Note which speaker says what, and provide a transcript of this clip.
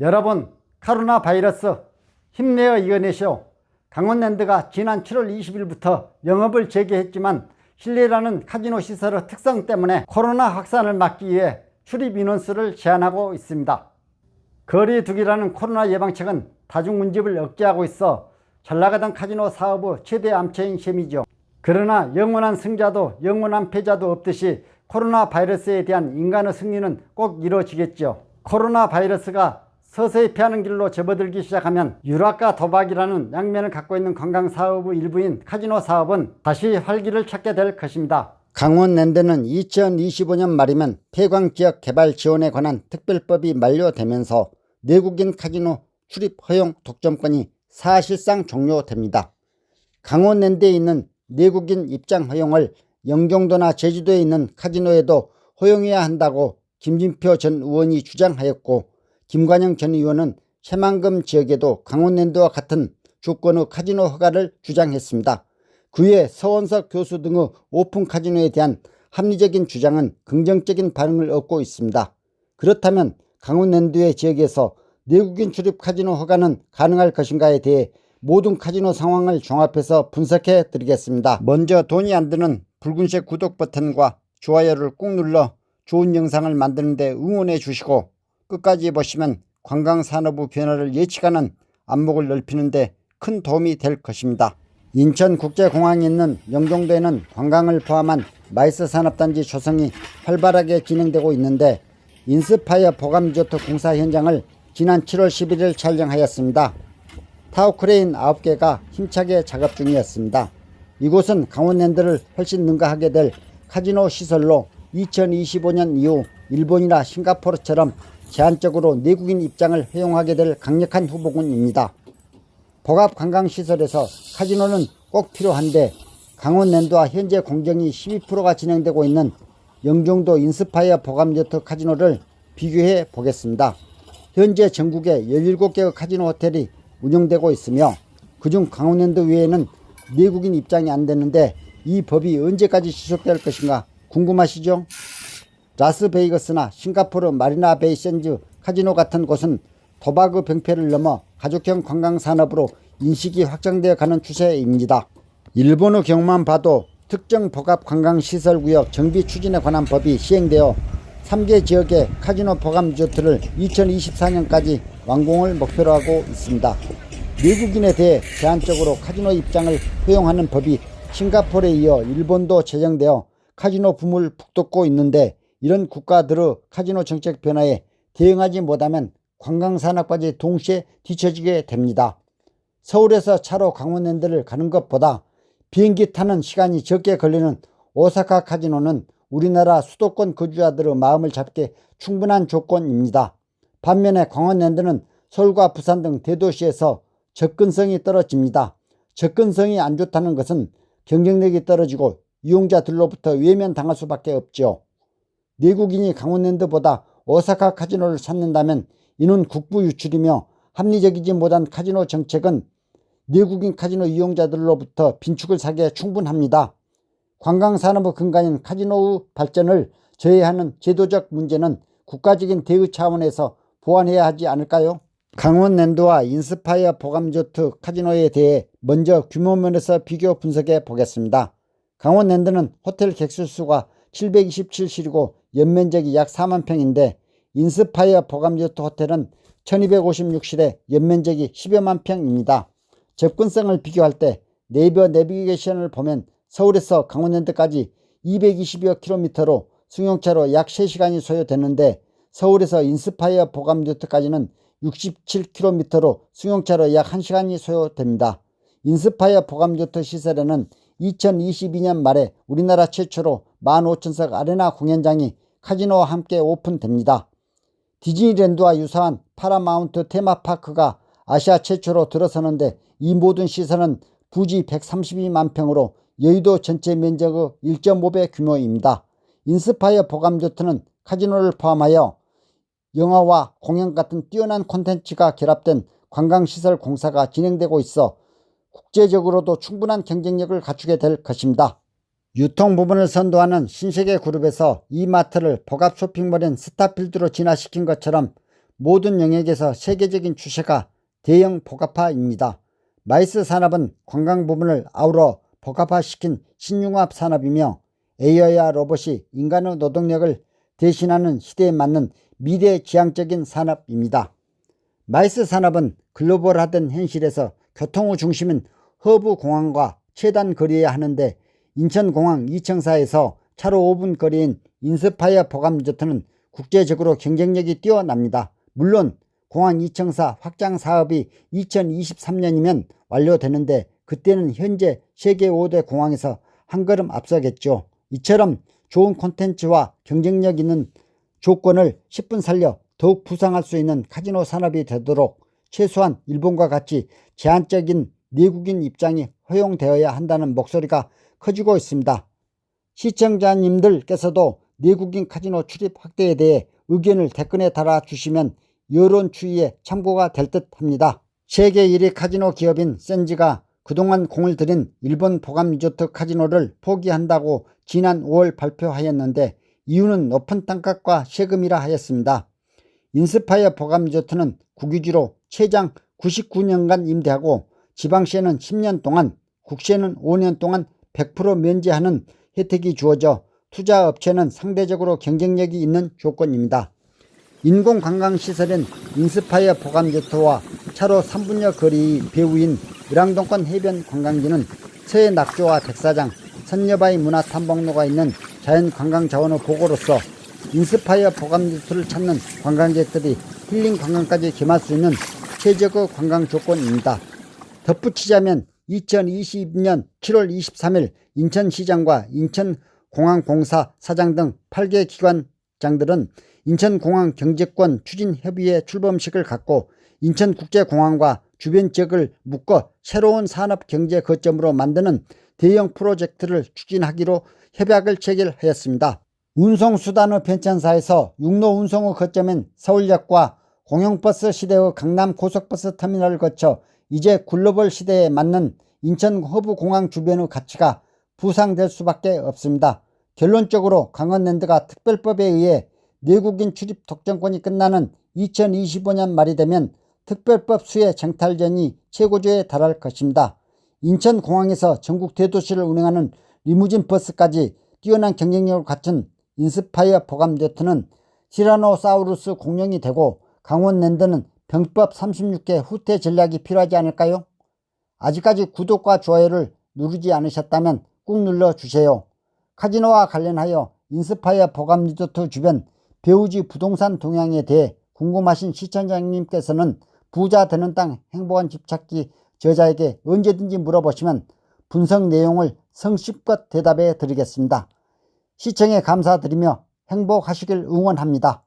Speaker 1: 여러분, 코로나 바이러스 힘내어 이겨내시오. 강원랜드가 지난 7월 20일부터 영업을 재개했지만 실내라는 카지노 시설의 특성 때문에 코로나 확산을 막기 위해 출입 인원수를 제한하고 있습니다. 거리두기라는 코로나 예방책은 다중문집을 억제하고 있어 잘나가던 카지노 사업의 최대 암초인 셈이죠. 그러나 영원한 승자도 영원한 패자도 없듯이 코로나 바이러스에 대한 인간의 승리는 꼭 이루어지겠죠. 코로나 바이러스가 서서히 피하는 길로 접어들기 시작하면 유락과 도박이라는 양면을 갖고 있는 관광사업의 일부인 카지노 사업은 다시 활기를 찾게 될 것입니다. 강원랜드는 2025년 말이면 폐광지역 개발 지원에 관한 특별법이 만료되면서 내국인 카지노 출입 허용 독점권이 사실상 종료됩니다. 강원랜드에 있는 내국인 입장 허용을 영종도나 제주도에 있는 카지노에도 허용해야 한다고 김진표 전 의원이 주장하였고, 김관영 전 의원은 새만금 지역에도 강원랜드와 같은 조건의 카지노 허가를 주장했습니다. 그외 서원석 교수 등의 오픈 카지노에 대한 합리적인 주장은 긍정적인 반응을 얻고 있습니다. 그렇다면 강원랜드의 지역에서 내국인 출입 카지노 허가는 가능할 것인가에 대해 모든 카지노 상황을 종합해서 분석해 드리겠습니다. 먼저 돈이 안 드는 붉은색 구독 버튼과 좋아요를 꾹 눌러 좋은 영상을 만드는 데 응원해 주시고, 끝까지 보시면 관광산업의 변화를 예측하는 안목을 넓히는 데 큰 도움이 될 것입니다. 인천국제공항에 있는 영종도에는 관광을 포함한 마이스 산업단지 조성이 활발하게 진행되고 있는데, 인스파이어 보감리조트 공사 현장을 지난 7월 11일 촬영하였습니다. 타워크레인 9개가 힘차게 작업 중이었습니다. 이곳은 강원랜드를 훨씬 능가하게 될 카지노 시설로 2025년 이후 일본이나 싱가포르처럼 제한적으로 내국인 입장을 허용하게 될 강력한 후보군입니다. 복합관광시설에서 카지노는 꼭 필요한데, 강원랜드와 현재 공정이 12%가 진행되고 있는 영종도 인스파이어 보감리조트 카지노를 비교해 보겠습니다. 현재 전국에 17개의 카지노 호텔이 운영되고 있으며, 그중 강원랜드 외에는 내국인 입장이 안 되는데 이 법이 언제까지 지속될 것인가 궁금하시죠? 라스베이거스나 싱가포르 마리나 베이 샌즈 카지노 같은 곳은 도박의 병폐를 넘어 가족형 관광산업으로 인식이 확장되어 가는 추세입니다. 일본의 경우만 봐도 특정 복합관광시설구역 정비 추진에 관한 법이 시행되어 3개 지역의 카지노 보감리조트를 2024년까지 완공을 목표로 하고 있습니다. 내국인에 대해 제한적으로 카지노 입장을 허용하는 법이 싱가포르에 이어 일본도 제정되어 카지노 붐을 북돋고 있는데, 이런 국가들의 카지노 정책 변화에 대응하지 못하면 관광산업까지 동시에 뒤처지게 됩니다. 서울에서 차로 강원랜드를 가는 것보다 비행기 타는 시간이 적게 걸리는 오사카 카지노는 우리나라 수도권 거주자들의 마음을 잡게 충분한 조건입니다. 반면에 강원랜드는 서울과 부산 등 대도시에서 접근성이 떨어집니다. 접근성이 안 좋다는 것은 경쟁력이 떨어지고 이용자들로부터 외면당할 수밖에 없죠. 내국인이 강원랜드보다 오사카 카지노를 찾는다면 이는 국부 유출이며 합리적이지 못한 카지노 정책은 내국인 카지노 이용자들로부터 빈축을 사기에 충분합니다. 관광산업의 근간인 카지노의 발전을 저해하는 제도적 문제는 국가적인 대의 차원에서 보완해야 하지 않을까요? 강원랜드와 인스파이어 보감리조트 카지노에 대해 먼저 규모면에서 비교 분석해 보겠습니다. 강원랜드는 호텔 객실수가 727실이고 연면적이 약 4만 평인데, 인스파이어 보감리조트 호텔은 1256실에 연면적이 10여만 평입니다. 접근성을 비교할 때 네이버 내비게이션을 보면 서울에서 강원랜드까지 220여 킬로미터로 승용차로 약 3시간이 소요되는데, 서울에서 인스파이어 보감리조트까지는 67km로 승용차로 약 1시간이 소요됩니다. 인스파이어 보감리조트 시설에는 2022년 말에 우리나라 최초로 15,000석 아레나 공연장이 카지노와 함께 오픈됩니다. 디즈니랜드와 유사한 파라마운트 테마파크가 아시아 최초로 들어서는데, 이 모든 시설은 부지 132만 평으로 여의도 전체 면적의 1.5배 규모입니다. 인스파이어 보감리조트는 카지노를 포함하여 영화와 공연 같은 뛰어난 콘텐츠가 결합된 관광시설 공사가 진행되고 있어 국제적으로도 충분한 경쟁력을 갖추게 될 것입니다. 유통 부분을 선도하는 신세계 그룹에서 이 마트를 복합 쇼핑몰인 스타필드로 진화시킨 것처럼 모든 영역에서 세계적인 추세가 대형 복합화입니다. 마이스 산업은 관광 부분을 아우러 복합화시킨 신융합 산업이며 AI와 로봇이 인간의 노동력을 대신하는 시대에 맞는 미래지향적인 산업입니다. 마이스 산업은 글로벌화된 현실에서 교통의 중심인 허브 공항과 최단 거리에 하는데 인천공항 이청사에서 차로 5분 거리인 인스파이어 보감 리조트는 국제적으로 경쟁력이 뛰어납니다. 물론 공항 이청사 확장 사업이 2023년이면 완료되는데 그때는 현재 세계 5대 공항에서 한 걸음 앞서겠죠. 이처럼 좋은 콘텐츠와 경쟁력 있는 조건을 10분 살려 더욱 부상할 수 있는 카지노 산업이 되도록 최소한 일본과 같이 제한적인 내국인 입장이 허용되어야 한다는 목소리가 커지고 있습니다. 시청자님들께서도 내국인 카지노 출입 확대에 대해 의견을 댓글에 달아주시면 여론 추이에 참고가 될 듯 합니다. 세계 1위 카지노 기업인 센지가 그동안 공을 들인 일본 보감 리조트 카지노를 포기한다고 지난 5월 발표하였는데 이유는 높은 땅값과 세금이라 하였습니다. 인스파이어 보감 리조트는 국유지로 최장 99년간 임대하고 지방세는 10년 동안, 국세는 5년 동안 100% 면제하는 혜택이 주어져 투자업체는 상대적으로 경쟁력이 있는 조건입니다. 인공관광시설인 인스파이어 보감 리조트와 차로 3분여 거리 배후인 을왕동권 해변 관광지는 서해 낙조와 백사장, 선여바위 문화탐방로가 있는 자연관광자원의 보고로서 인스파이어 보감 리조트를 찾는 관광객들이 힐링 관광까지 겸할 수 있는 최적의 관광 조건입니다. 덧붙이자면 2022년 7월 23일 인천시장과 인천공항공사 사장 등 8개 기관장들은 인천공항 경제권 추진협의회 출범식을 갖고 인천국제공항과 주변 지역을 묶어 새로운 산업경제 거점으로 만드는 대형 프로젝트를 추진하기로 협약을 체결하였습니다. 운송수단의 편찬사에서 육로 운송의 거점인 서울역과 공영버스 시대의 강남 고속버스 터미널을 거쳐 이제 글로벌 시대에 맞는 인천 허브공항 주변의 가치가 부상될 수밖에 없습니다. 결론적으로 강원랜드가 특별법에 의해 내국인 출입 독점권이 끝나는 2025년 말이 되면 특별법 수혜 쟁탈전이 최고조에 달할 것입니다. 인천공항에서 전국 대도시를 운행하는 리무진 버스까지 뛰어난 경쟁력을 갖춘 인스파이어 보감 리조트는 티라노사우루스 공룡이 되고 강원랜드는 병법 36개 후퇴 전략이 필요하지 않을까요? 아직까지 구독과 좋아요를 누르지 않으셨다면 꾹 눌러주세요. 카지노와 관련하여 인스파이어 보감 리조트 주변 배우지 부동산 동향에 대해 궁금하신 시청자님께서는 부자 되는 땅 행복한 집 찾기 저자에게 언제든지 물어보시면 분석 내용을 성심껏 대답해 드리겠습니다. 시청에 감사드리며 행복하시길 응원합니다.